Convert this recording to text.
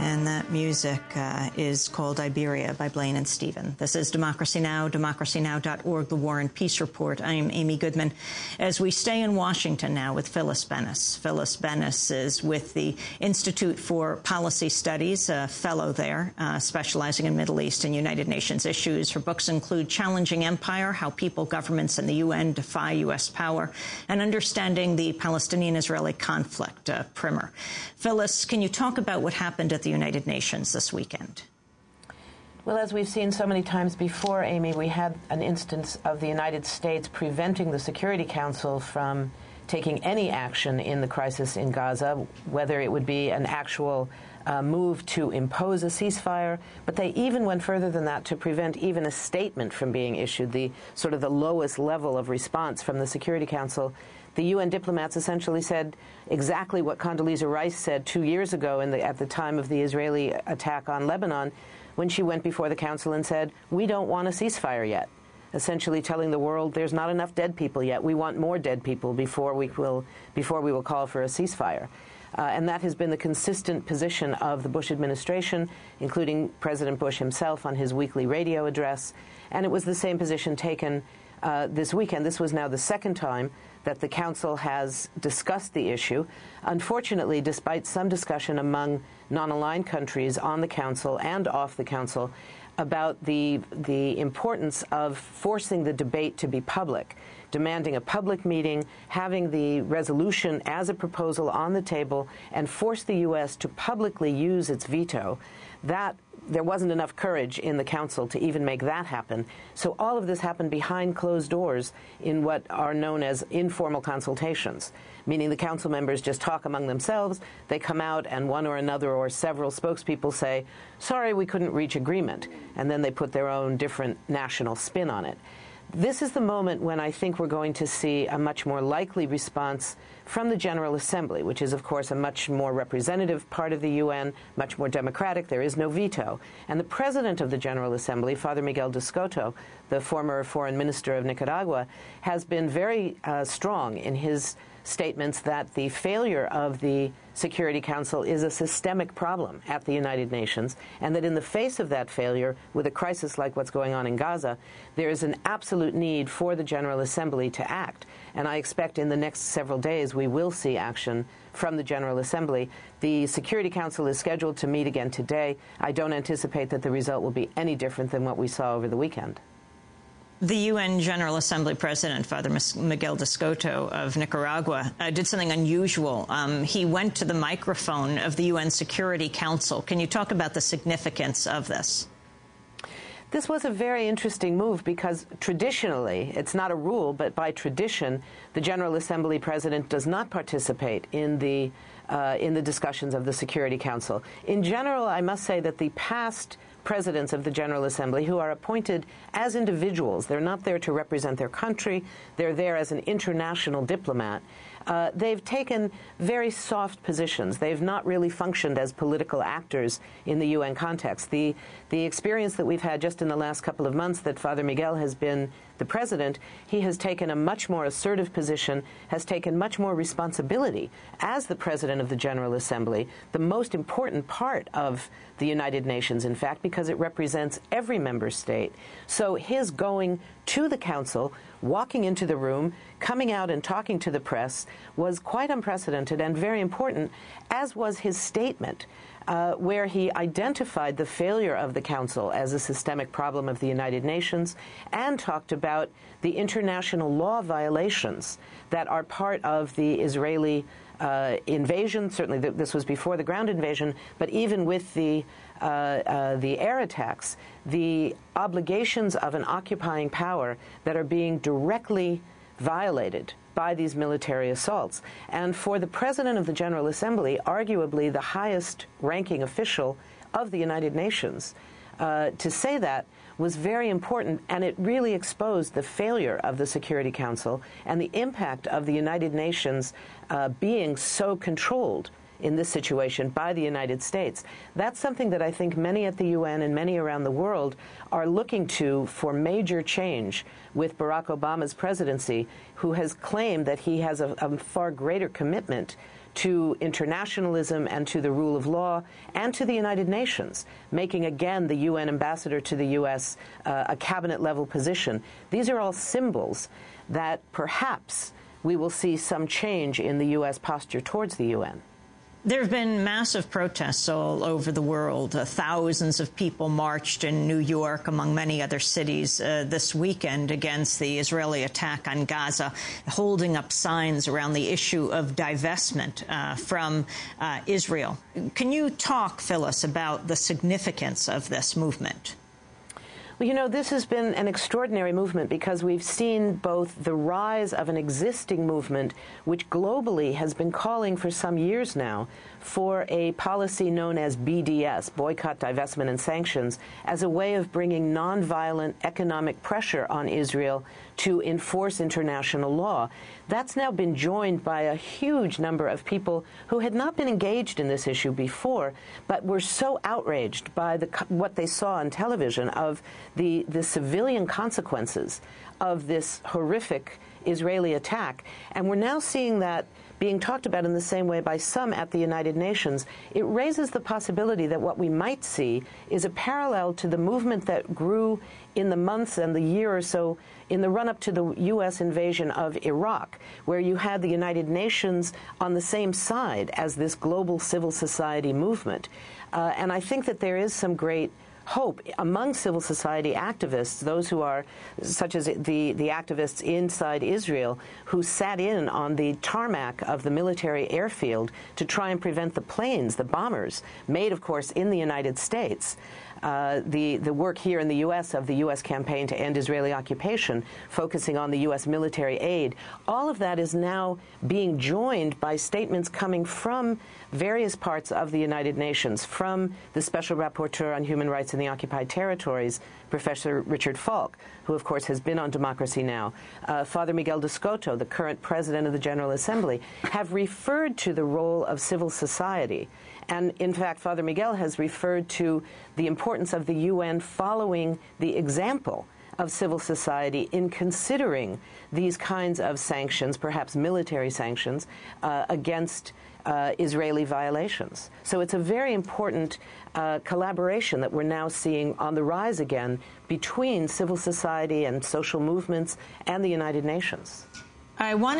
And that music is called Iberia by Blaine and Stephen. This is Democracy Now!, democracynow.org, The War and Peace Report. I'm Amy Goodman. As we stay in Washington now with Phyllis Bennis. Phyllis Bennis is with the Institute for Policy Studies, a fellow there, specializing in Middle East and United Nations issues. Her books include Challenging Empire, How People, Governments, and the UN Defy U.S. Power, and Understanding the Palestinian-Israeli Conflict, primer. Phyllis, can you talk about what happened at the United Nations this weekend? Well, as we've seen so many times before, Amy, we had an instance of the United States preventing the Security Council from taking any action in the crisis in Gaza, whether it would be an actual move to impose a ceasefire, but they even went further than that to prevent even a statement from being issued, the sort of the lowest level of response from the Security Council. The UN diplomats essentially said exactly what Condoleezza Rice said 2 years ago at the time of the Israeli attack on Lebanon, when she went before the Council and said, we don't want a ceasefire yet, essentially telling the world there's not enough dead people yet. We want more dead people before we will call for a ceasefire. And that has been the consistent position of the Bush administration, including President Bush himself on his weekly radio address. And it was the same position taken this weekend. This was now the second time that the Council has discussed the issue. Unfortunately, despite some discussion among non-aligned countries on the Council and off the Council about the importance of forcing the debate to be public, demanding a public meeting, having the resolution as a proposal on the table, and force the U.S. to publicly use its veto, that there wasn't enough courage in the Council to even make that happen. So all of this happened behind closed doors in what are known as informal consultations, meaning the Council members just talk among themselves. They come out and one or another or several spokespeople say, sorry, we couldn't reach agreement, and then they put their own different national spin on it. This is the moment when I think we're going to see a much more likely response from the General Assembly, which is, of course, a much more representative part of the UN, much more democratic. There is no veto. And the president of the General Assembly, Father Miguel de Soto, the former foreign minister of Nicaragua, has been very strong in his statements that the failure of the Security Council is a systemic problem at the United Nations, and that in the face of that failure, with a crisis like what's going on in Gaza, there is an absolute need for the General Assembly to act. And I expect in the next several days we will see action from the General Assembly. The Security Council is scheduled to meet again today. I don't anticipate that the result will be any different than what we saw over the weekend. The UN General Assembly President, Father Miguel de Soto of Nicaragua, did something unusual. He went to the microphone of the UN Security Council. Can you talk about the significance of this? This was a very interesting move because traditionally, it's not a rule, but by tradition, the General Assembly President does not participate in the discussions of the Security Council. In general, I must say that the past presidents of the General Assembly, who are appointed as individuals, they're not there to represent their country, they're there as an international diplomat, they've taken very soft positions. They've not really functioned as political actors in the UN context. The experience that we've had just in the last couple of months that Father Miguel has been the president, he has taken a much more assertive position, has taken much more responsibility as the president of the General Assembly, the most important part of the United Nations, in fact, because it represents every member state. So his going to the Council, walking into the room, coming out and talking to the press was quite unprecedented and very important, as was his statement, where he identified the failure of the Council as a systemic problem of the United Nations and talked about the international law violations that are part of the Israeli invasion. Certainly this was before the ground invasion, but even with the air attacks, the obligations of an occupying power that are being directly violated by these military assaults. And for the President of the General Assembly, arguably the highest ranking official of the United Nations, to say that was very important, and it really exposed the failure of the Security Council and the impact of the United Nations being so controlled in this situation by the United States. That's something that I think many at the UN and many around the world are looking to for major change with Barack Obama's presidency, who has claimed that he has a far greater commitment to internationalism and to the rule of law and to the United Nations, making again the UN ambassador to the U.S. A cabinet-level position. These are all symbols that perhaps we will see some change in the U.S. posture towards the UN. There have been massive protests all over the world. Thousands of people marched in New York, among many other cities, this weekend against the Israeli attack on Gaza, holding up signs around the issue of divestment from Israel. Can you talk, Phyllis, about the significance of this movement? Well, you know, this has been an extraordinary movement because we've seen both the rise of an existing movement, which globally has been calling for some years now for a policy known as BDS, Boycott, Divestment, and Sanctions, as a way of bringing nonviolent economic pressure on Israel to enforce international law. That's now been joined by a huge number of people who had not been engaged in this issue before, but were so outraged by what they saw on television of the civilian consequences of this horrific Israeli attack. And we're now seeing that being talked about in the same way by some at the United Nations. It raises the possibility that what we might see is a parallel to the movement that grew in the months and the year or so in the run-up to the U.S. invasion of Iraq, where you had the United Nations on the same side as this global civil society movement. And I think that there is some great hope among civil society activists, those who are, such as the activists inside Israel, who sat in on the tarmac of the military airfield to try and prevent the planes, the bombers, made, of course, in the United States. The work here in the U.S. of the U.S. campaign to end Israeli occupation, focusing on the U.S. military aid, all of that is now being joined by statements coming from various parts of the United Nations, from the Special Rapporteur on Human Rights in the Occupied Territories, Professor Richard Falk, who, of course, has been on Democracy Now!, Father Miguel Descoto, the current president of the General Assembly, have referred to the role of civil society. And, in fact, Father Miguel has referred to the importance of the UN following the example of civil society in considering these kinds of sanctions, perhaps military sanctions, against Israeli violations. So it's a very important collaboration that we're now seeing on the rise again between civil society and social movements and the United Nations. I want